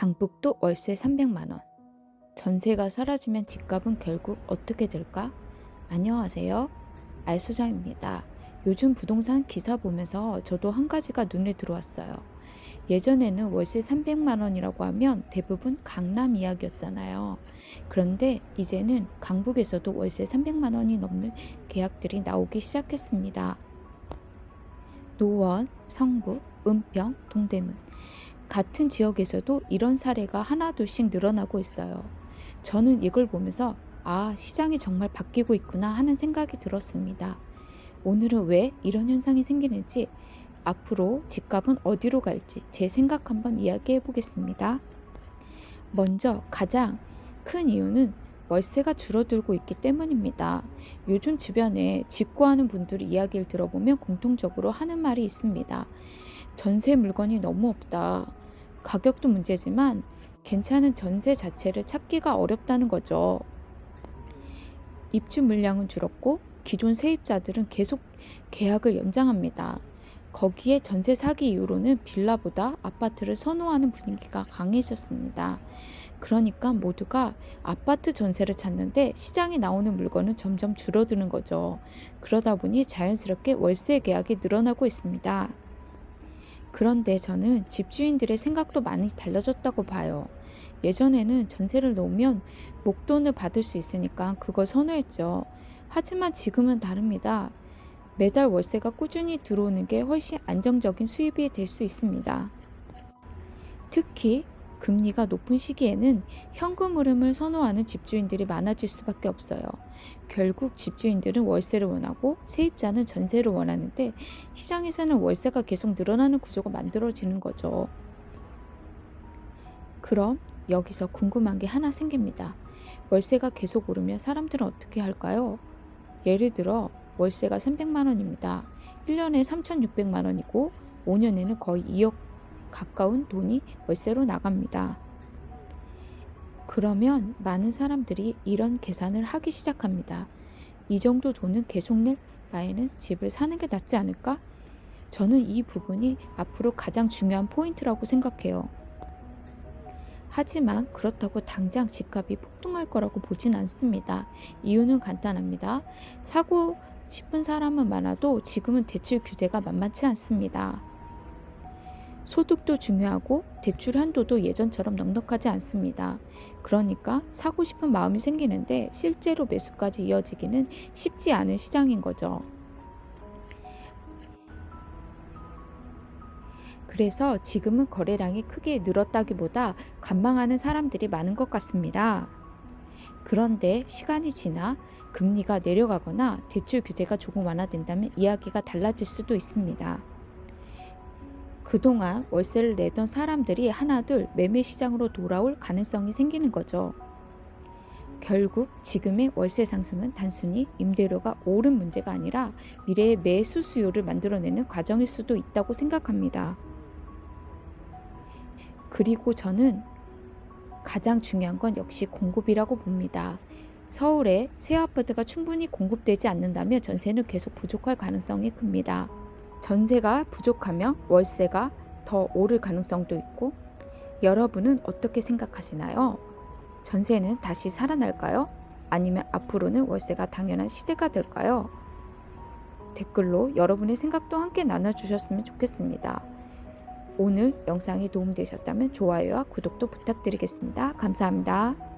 강북도 월세 300만 원. 전세가 사라지면 집값은 결국 어떻게 될까? 안녕하세요. 알소장입니다. 요즘 부동산 기사 보면서 저도 한 가지가 눈에 들어왔어요. 예전에는 월세 300만 원이라고 하면 대부분 강남 이야기였잖아요. 그런데 이제는 강북에서도 월세 300만 원이 넘는 계약들이 나오기 시작했습니다. 노원, 성북, 은평, 동대문. 같은 지역에서도 이런 사례가 하나둘씩 늘어나고 있어요. 저는 이걸 보면서 시장이 정말 바뀌고 있구나 하는 생각이 들었습니다. 오늘은 왜 이런 현상이 생기는지, 앞으로 집값은 어디로 갈지 제 생각 한번 이야기해 보겠습니다. 먼저 가장 큰 이유는 월세가 줄어들고 있기 때문입니다. 요즘 주변에 직구하는 분들의 이야기를 들어보면 공통적으로 하는 말이 있습니다. 전세 물건이 너무 없다. 가격도 문제지만 괜찮은 전세 자체를 찾기가 어렵다는 거죠. 입주 물량은 줄었고 기존 세입자들은 계속 계약을 연장합니다. 거기에 전세 사기 이후로는 빌라보다 아파트를 선호하는 분위기가 강해졌습니다. 그러니까 모두가 아파트 전세를 찾는데 시장에 나오는 물건은 점점 줄어드는 거죠. 그러다 보니 자연스럽게 월세 계약이 늘어나고 있습니다. 그런데 저는 집주인들의 생각도 많이 달라졌다고 봐요. 예전에는 전세를 놓으면 목돈을 받을 수 있으니까 그걸 선호했죠. 하지만 지금은 다릅니다. 매달 월세가 꾸준히 들어오는 게 훨씬 안정적인 수입이 될 수 있습니다. 특히 금리가 높은 시기에는 현금 흐름을 선호하는 집주인들이 많아질 수밖에 없어요. 결국 집주인들은 월세를 원하고 세입자는 전세를 원하는데 시장에서는 월세가 계속 늘어나는 구조가 만들어지는 거죠. 그럼 여기서 궁금한 게 하나 생깁니다. 월세가 계속 오르면 사람들은 어떻게 할까요? 예를 들어 월세가 300만 원입니다. 1년에 3,600만 원이고 5년에는 거의 2억 가까운 돈이 월세로 나갑니다. 그러면 많은 사람들이 이런 계산을 하기 시작합니다. 이 정도 돈은 계속 낼 바에는 집을 사는 게 낫지 않을까? 저는 이 부분이 앞으로 가장 중요한 포인트라고 생각해요. 하지만 그렇다고 당장 집값이 폭등할 거라고 보진 않습니다. 이유는 간단합니다. 사고 싶은 사람은 많아도 지금은 대출 규제가 만만치 않습니다. 소득도 중요하고 대출 한도도 예전처럼 넉넉하지 않습니다. 그러니까 사고 싶은 마음이 생기는데 실제로 매수까지 이어지기는 쉽지 않은 시장인 거죠. 그래서 지금은 거래량이 크게 늘었다기보다 관망하는 사람들이 많은 것 같습니다. 그런데 시간이 지나 금리가 내려가거나 대출 규제가 조금 완화된다면 이야기가 달라질 수도 있습니다. 그동안 월세를 내던 사람들이 하나둘 매매 시장으로 돌아올 가능성이 생기는 거죠. 결국 지금의 월세 상승은 단순히 임대료가 오른 문제가 아니라 미래의 매수 수요를 만들어내는 과정일 수도 있다고 생각합니다. 그리고 저는 가장 중요한 건 역시 공급이라고 봅니다. 서울에 새 아파트가 충분히 공급되지 않는다면 전세는 계속 부족할 가능성이 큽니다. 전세가 부족하면 월세가 더 오를 가능성도 있고, 여러분은 어떻게 생각하시나요? 전세는 다시 살아날까요? 아니면 앞으로는 월세가 당연한 시대가 될까요? 댓글로 여러분의 생각도 함께 나눠주셨으면 좋겠습니다. 오늘 영상이 도움되셨다면 좋아요와 구독도 부탁드리겠습니다. 감사합니다.